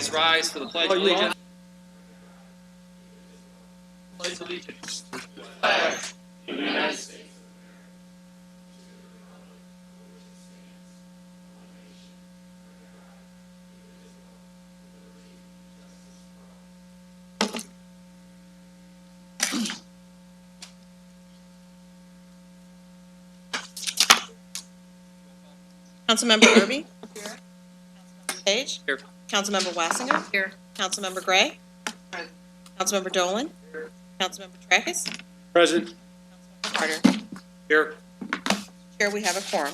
Please rise for the Pledge of Allegiance. Pledge allegiance to the flag of the United States. Councilmember Irby? Here. Councilmember Page? Here. Councilmember Wassinger? Here. Councilmember Gray? Present. Councilmember Dolan? Here. Councilmember Tracus? Present. Councilmember Carter? Here. Chair, we have a quorum.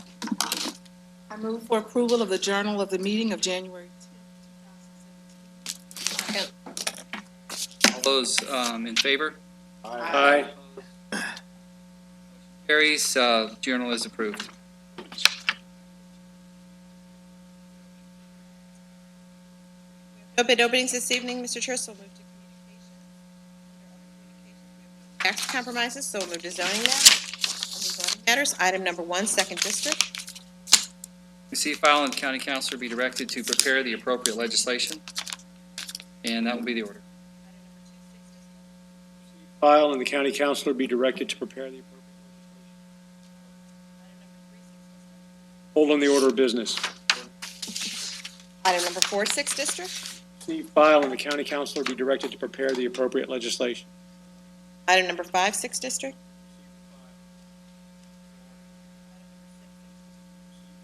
I move for approval of the journal of the meeting of January 10, 2017. All those in favor? Aye. Carries. Journal is approved. No bid openings this evening, Mr. Chair, so move to communications. Tax compromises, so move to zoning matters. Item number 1, Second District. Receive, file, and County Councilor be directed to prepare the appropriate legislation. And that will be the order. File and the county councilor be directed to prepare the appropriate legislation. Hold on the order of business. Item number 4, 6th District. See, file and the county councilor be directed to prepare the appropriate legislation. Item number 5, 6th District.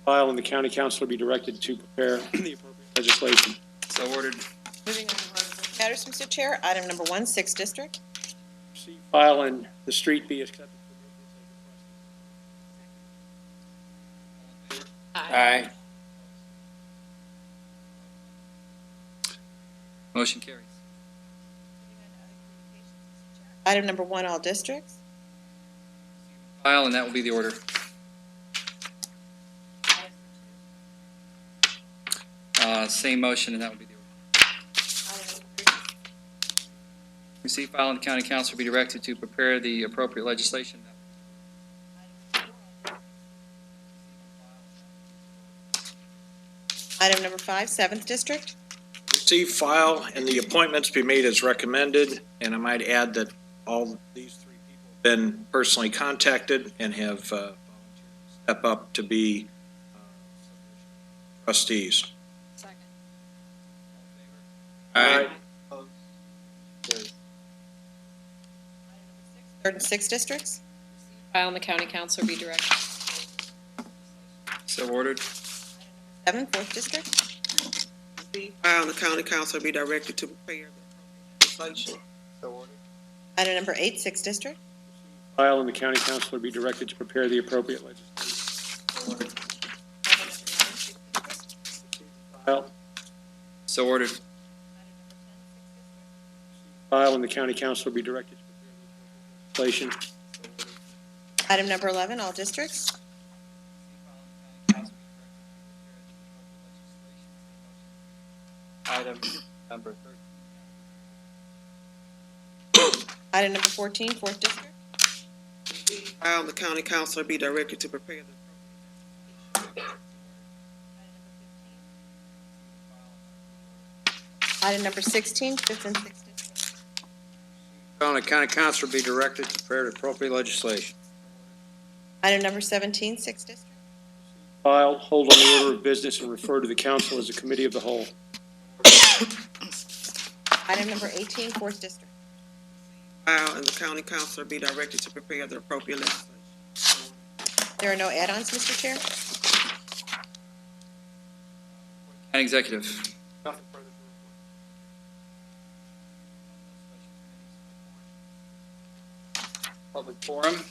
File and the county councilor be directed to prepare the appropriate legislation. So ordered. Moving on to emergency matters, Mr. Chair. Item number 1, 6th District. See, file and the street be accepted. Aye. Motion carries. Item number 1, all districts. File, and that will be the order. Same motion, and that will be the order. Receive, file, and the county council be directed to prepare the appropriate legislation. Item number 5, 7th District. Receive, file, and the appointments be made as recommended. And I might add that all these 3 people have been personally contacted and have volunteered to step up to be trustees. Second. Aye. 3rd and 6th Districts. File and the county council be directed. So ordered. 7, 4th District. File and the county council be directed to prepare the legislation. Item number 8, 6th District. File and the county councilor be directed to prepare the appropriate legislation. File. So ordered. File and the county councilor be directed to prepare the appropriate legislation. Item number 11, all districts. Item number 13. Item number 14, 4th District. File and the county council be directed to prepare the Item number 16, 5th and 6th District. File and the county council be directed to prepare the appropriate legislation. Item number 17, 6th District. File, hold on the order of business, and refer to the council as a committee of the whole. Item number 18, 4th District. file and the county council be directed to prepare the appropriate legislation. There are no add-ons, Mr. Chair. County Executive. Public forum.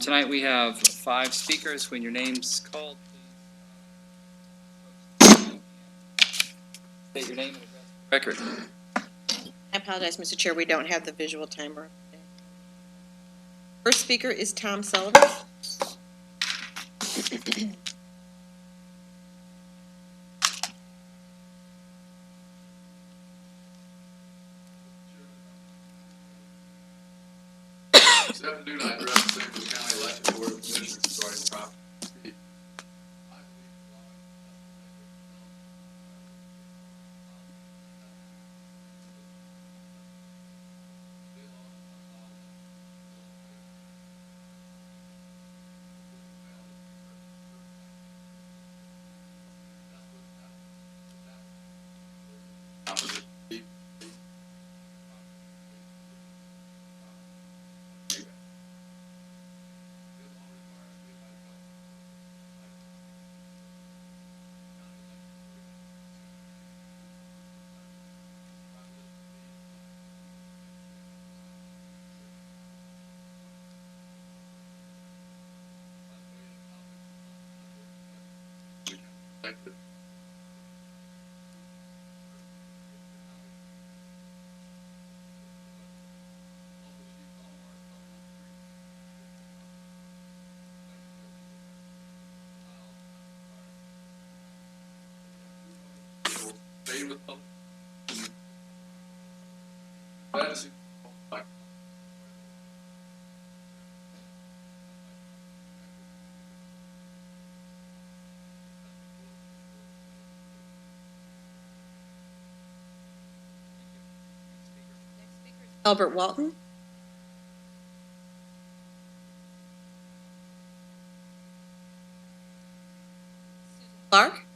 Tonight we have 5 speakers. When your name's called, please state your name and address for the record. I apologize, Mr. Chair, we don't have the visual timer. First speaker is Tom Sullivan. This afternoon, I addressed the St. County Election Board of Commissioners regarding property. I believe elected. Stay with public. Glad to see. Albert Walton. Clark.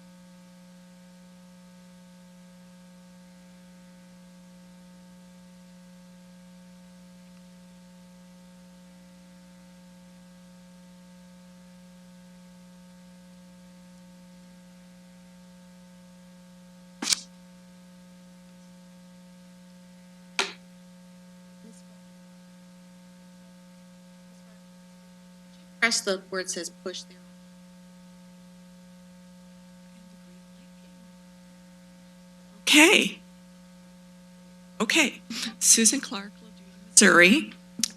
Press the where it says push there. Okay. Okay. Susan Clark, Missouri.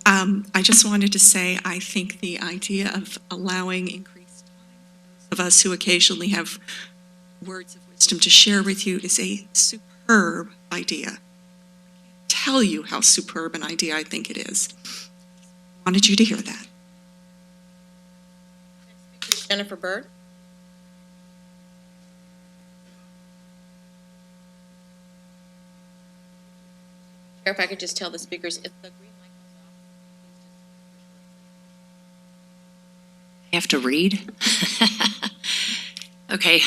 I just wanted to say I think the idea of allowing increased time for those of us who occasionally have words of wisdom to share with you is a superb idea. I can't tell you how superb an idea I think it is. Wanted you to hear that. Jennifer Byrd. Chair, if I could just tell the speakers if the green light goes off. I have to read? Okay,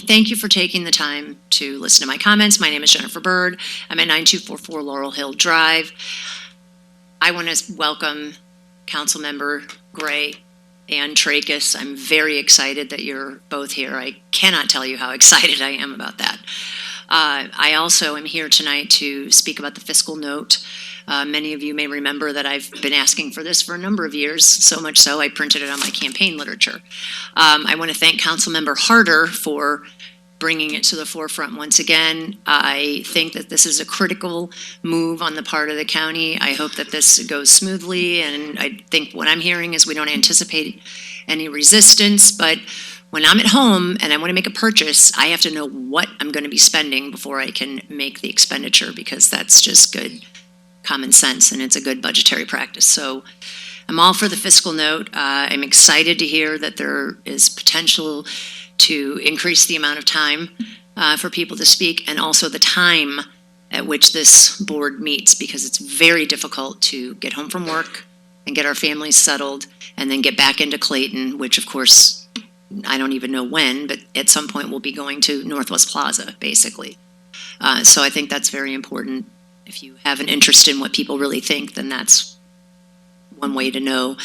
thank you for taking the time to listen to my comments. My name is Jennifer Byrd. I'm at 9244 Laurel Hill Drive. I want to welcome Councilmember Gray and Tracus. I'm very excited that you're both here. I cannot tell you how excited I am about that. I also am here tonight to speak about the fiscal note. Many of you may remember that I've been asking for this for a number of years, so much so I printed it on my campaign literature. I want to thank Councilmember Harder for bringing it to the forefront once again. I think that this is a critical move on the part of the county. I hope that this goes smoothly, and I think what I'm hearing is we don't anticipate any resistance, but when I'm at home and I want to make a purchase, I have to know what I'm going to be spending before I can make the expenditure, because that's just good common sense and it's a good budgetary practice. So I'm all for the fiscal note. I'm excited to hear that there is potential to increase the amount of time for people to speak, and also the time at which this board meets, because it's very difficult to get home from work and get our families settled and then get back into Clayton, which of course, I don't even know when, but at some point we'll be going to Northwest Plaza, basically. So I think that's very important. If you have an interest in what people really think, then that's one way to know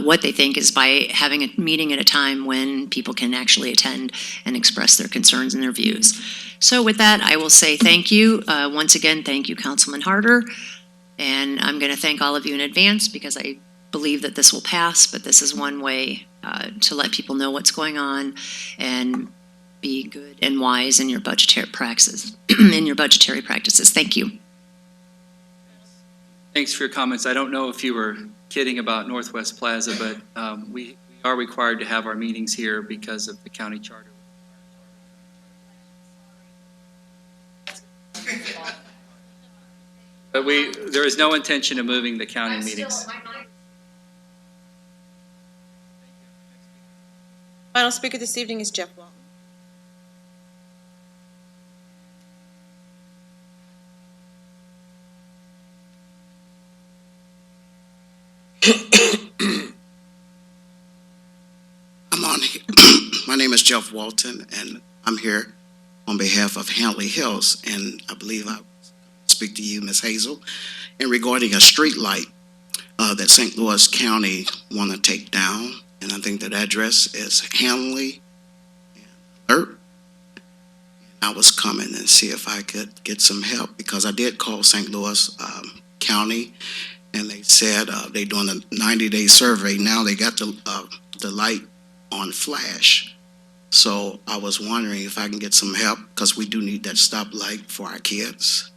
what they think, is by having a meeting at a time when people can actually attend and express their concerns and their views. So with that, I will say thank you. Once again, thank you, Councilman Harder. And I'm going to thank all of you in advance, because I believe that this will pass, but this is one way to let people know what's going on and be good and wise in your budgetary practices. Thank you. Thanks for your comments. I don't know if you were kidding about Northwest Plaza, but we are required to have our meetings here because of the county charter. But there is no intention of moving the county meetings. Final speaker this evening is Jeff Walton. My name is Jeff Walton, and I'm here on behalf of Hanley Hills, and I believe I speak to you, Ms. Hazel, in regarding a street light that St. Louis County want to take down, and I think that address is Hanley Alert. I was coming and see if I could get some help, because I did call St. Louis County, and they said they're doing a 90-day survey. Now they got the light on flash. So I was wondering if I can get some help, because we do need that stoplight for our kids.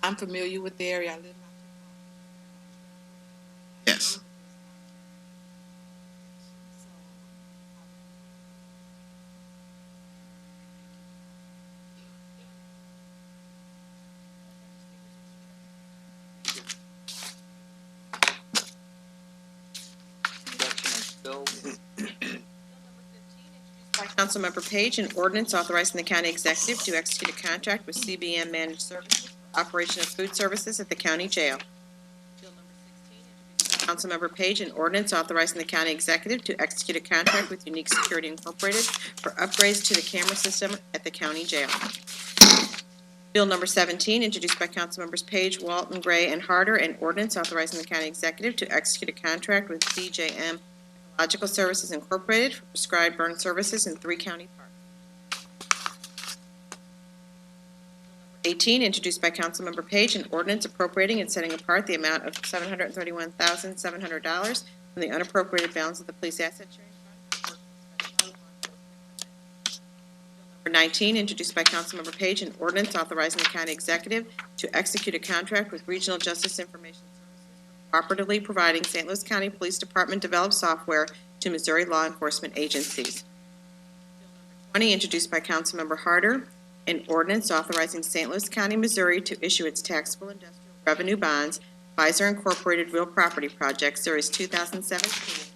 I'm familiar with the area. I live Yes. by Councilmember Page, an ordinance authorizing the county executive to execute a contract with CBM Managed Services for operation of food services at the county jail. Bill number 16, introduced by Councilmember Page, an ordinance authorizing the county executive to execute a contract with Unique Security Incorporated for upgrades to the camera system at the county jail. Bill number 17, introduced by Councilmembers Page, Walton, Gray, and Harder, an ordinance authorizing the county executive to execute a contract with CJM Ecological Services Incorporated for prescribed burn services in 3 county parks. 18, introduced by Councilmember Page, an ordinance appropriating and setting apart the amount of $731,700 from the unappropriated balance of the police asset sharing fund. Number 19, introduced by Councilmember Page, an ordinance authorizing the county executive to execute a contract with Regional Justice Information Services for cooperatively providing St. Louis County Police Department developed software to Missouri law enforcement agencies. 20, introduced by Councilmember Harder, an ordinance authorizing St. Louis County, Missouri to issue its taxable industrial revenue bonds, Pfizer Incorporated Real Property Project, Series 2017,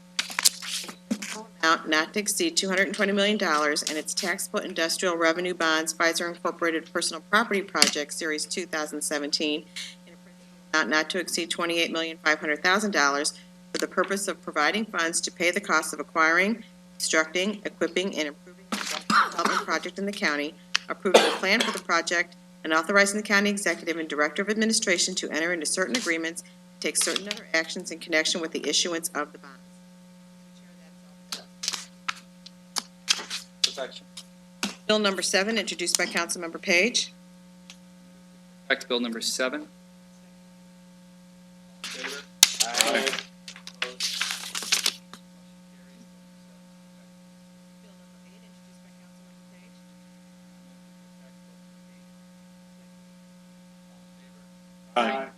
amount not to exceed $220 million, and its taxable industrial revenue bonds, Pfizer Incorporated Personal Property Project, Series 2017, in a principal amount not to exceed $28,500,000 for the purpose of providing funds to pay the costs of acquiring, constructing, equipping, and improving the industrial development project in the county, approving a plan for the project, and authorizing the county executive and director of administration to enter into certain agreements, take certain other actions in connection with the issuance of the bonds. Perfection. Bill number 7, introduced by Councilmember Page. Back to Bill number 7. Aye. Aye.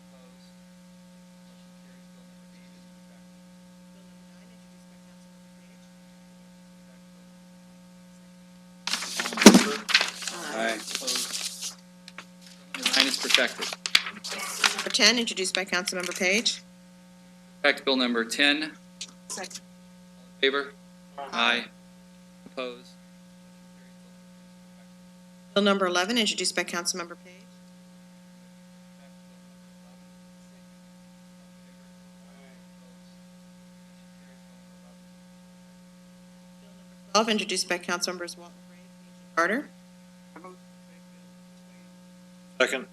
Aye. Number 9 is perfected. Number 10, introduced by Councilmember Page. Back to Bill number 10. Second. Favor? Aye. Opposed? Bill number 11, introduced by Councilmember Page. 12, introduced by Councilmembers Walton, Gray, and Carter. Second.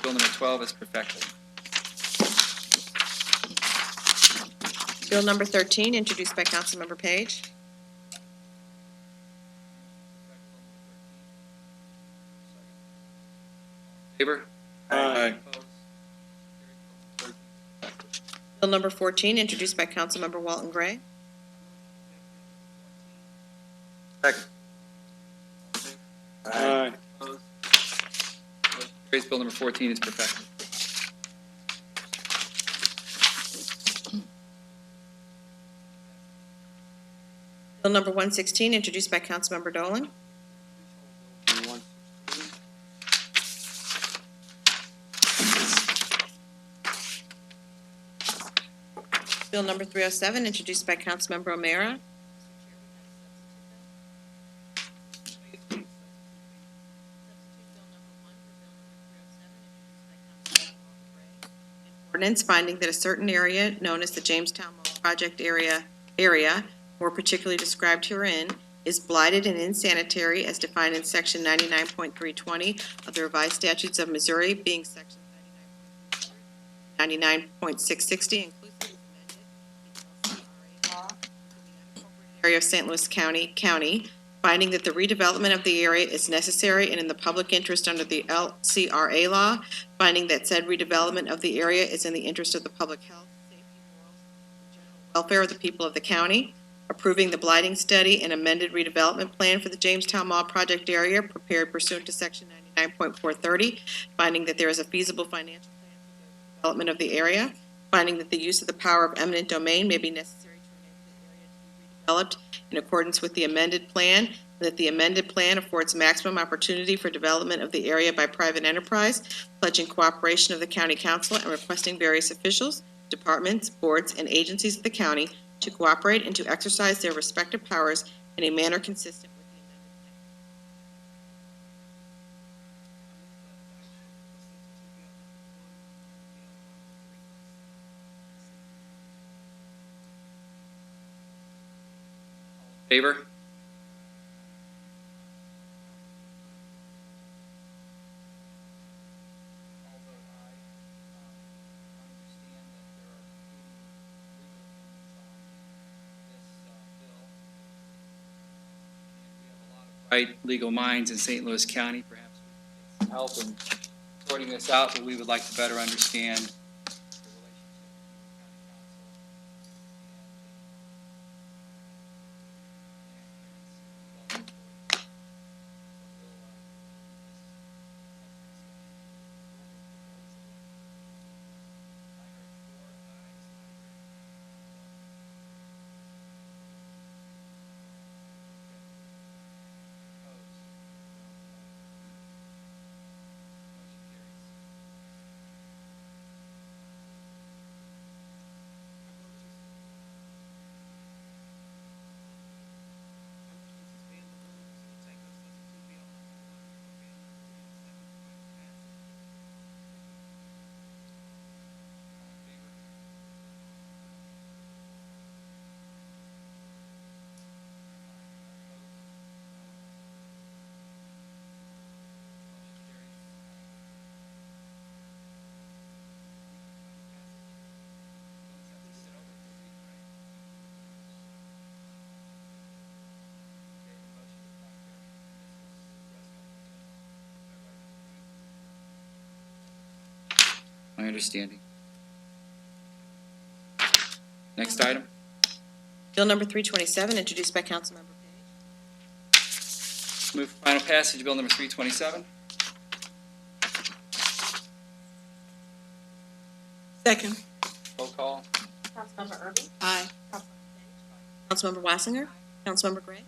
Bill number 12 is perfected. Bill number 13, introduced by Councilmember Page. Favor? Aye. Bill number 14, introduced by Councilmember Walton Gray. Second. Aye. Carries. Bill number 14 is perfected. Bill number 116, introduced by Councilmember Dolan. Bill number 307, introduced by Councilmember O'Meara. Ordinance finding that a certain area known as the Jamestown Mall Project area, more particularly described herein, is blighted and insanitary as defined in section 99.320 of the revised statutes of Missouri, being section 99.660, inclusive as amended, area of St. Louis County, finding that the redevelopment of the area is necessary and in the public interest under the LCRA law, finding that said redevelopment of the area is in the interest of the public health, safety, morals, and general welfare of the people of the county, approving the blighting study and amended redevelopment plan for the Jamestown Mall project area prepared pursuant to section 99.430, finding that there is a feasible financial plan for the development of the area, finding that the use of the power of eminent domain may be necessary to enable the area to be redeveloped in accordance with the amended plan, and that the amended plan affords maximum opportunity for development of the area by private enterprise, pledging cooperation of the county council and requesting various officials, departments, boards, and agencies of the county to cooperate and to exercise their respective powers in a manner consistent with the amended plan. Favor? Right, legal minds in St. Louis County, perhaps we can get some help in sorting this out, but we would like to better understand the relationship between the county council My understanding. Next item. Bill number 327, introduced by Councilmember Page. Move for final passage, Bill number 327. Second. Roll call. Councilmember Erby? Aye. Councilmember Wassinger? Councilmember Gray?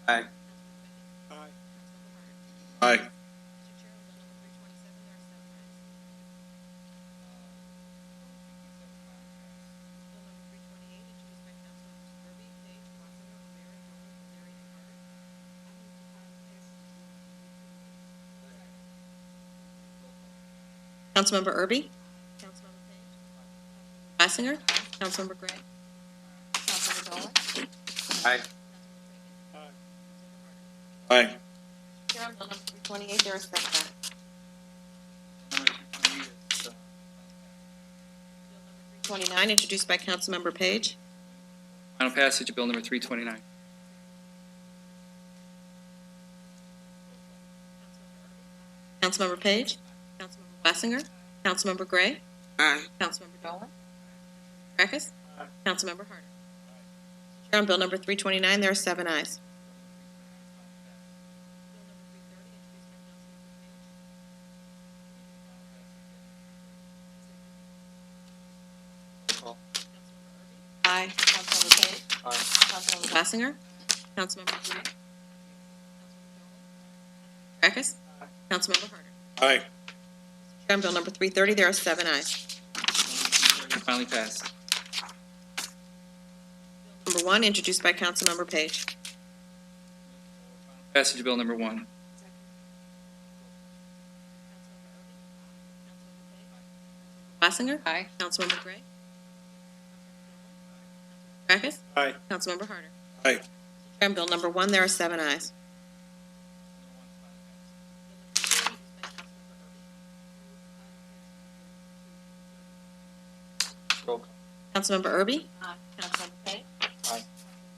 Aye. Aye. Councilmember Erby? Councilmember Page? Wassinger? Councilmember Gray? Councilmember Dolan? Aye. Aye. Chair, on Bill number 328, there are seven ayes. Bill number 329, introduced by Councilmember Page. Final passage of Bill number 329. Councilmember Page? Councilmember Wassinger? Councilmember Gray? Aye. Councilmember Dolan? Tracus? Councilmember Harder? Chair, on Bill number 329, there are seven ayes. Aye. Councilmember Page? Aye. Councilmember Wassinger? Councilmember Gray? Tracus? Councilmember Harder? Aye. Chair, on Bill number 330, there are seven ayes. Finally passed. Number 1, introduced by Councilmember Page. Passage of Bill number 1. Wassinger? Aye. Councilmember Gray? Tracus? Aye. Councilmember Harder? Aye. Chair, on Bill number 1, there are seven ayes. Roll call. Councilmember Erby? Councilmember Page? Aye.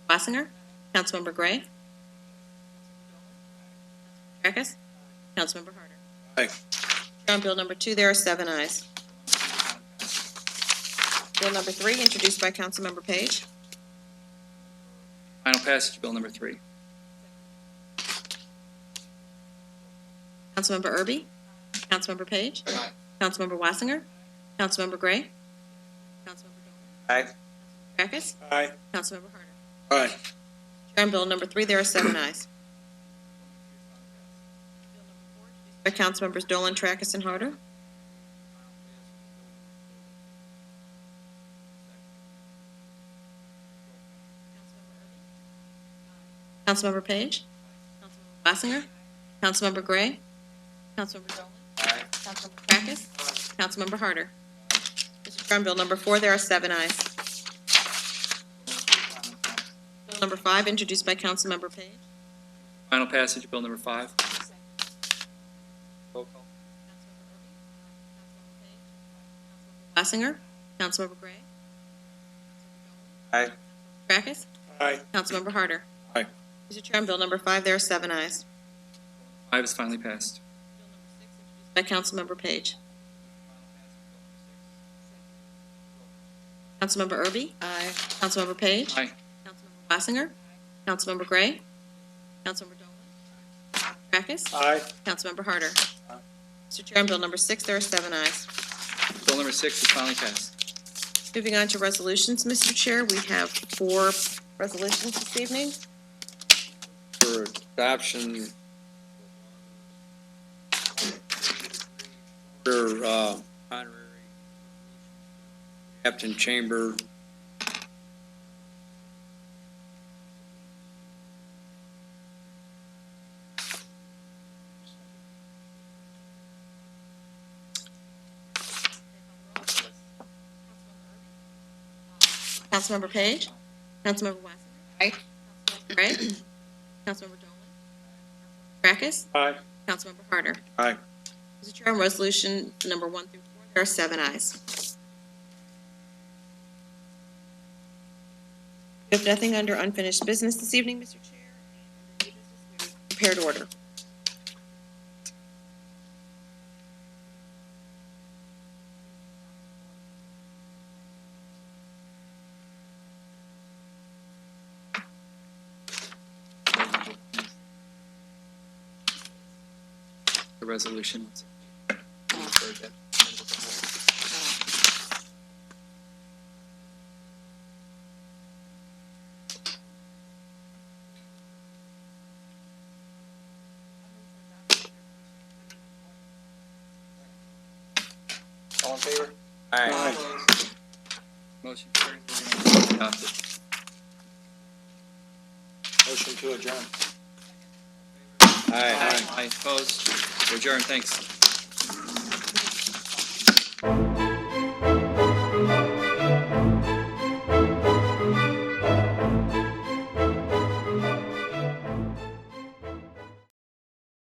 Wassinger? Councilmember Gray? Tracus? Councilmember Harder? Aye. On Bill number 2, there are 7 ayes. Bill number 3, introduced by Councilmember Page. Final passage of Bill number 3. Councilmember Erby? Councilmember Page? Councilmember Wassinger? Councilmember Gray? Councilmember Dolan? Aye. Tracus? Aye. Councilmember Harder? Aye. On Bill number 3, there are 7 ayes. By Councilmembers Dolan, Tracus, and Harder. Councilmember Page? Councilmember Wassinger? Councilmember Gray? Councilmember Dolan? Aye. Councilmember Tracus? Councilmember Harder? Mr. Chair, on Bill number 4, there are 7 ayes. Bill number 5, introduced by Councilmember Page. Final passage of Bill number 5. Roll call. Wassinger? Councilmember Gray? Aye. Tracus? Aye. Councilmember Harder? Aye. Mr. Chair, on Bill number 5, there are 7 ayes. 5 is finally passed. By Councilmember Page. Councilmember Erby? Aye. Councilmember Page? Aye. Councilmember Wassinger? Councilmember Gray? Councilmember Dolan? Tracus? Aye. Councilmember Harder? Mr. Chair, on Bill number 6, there are 7 ayes. Bill number 6 is finally passed. Moving on to resolutions, Mr. Chair, we have 4 resolutions this evening. For adoption, for honorary Captain Chamber. Councilmember Page? Councilmember Wassinger? Aye. Councilmember Gray? Councilmember Dolan? Tracus? Aye. Councilmember Harder? Aye. Mr. Chair, on resolution number 1 through 4, there are 7 ayes. We have nothing under unfinished business this evening, Mr. Chair. Prepared order. The resolution. All in favor? Aye. Motion carries. Adopted. Motion to adjourn. Aye. Aye. Opposed? Adjourn. Thanks.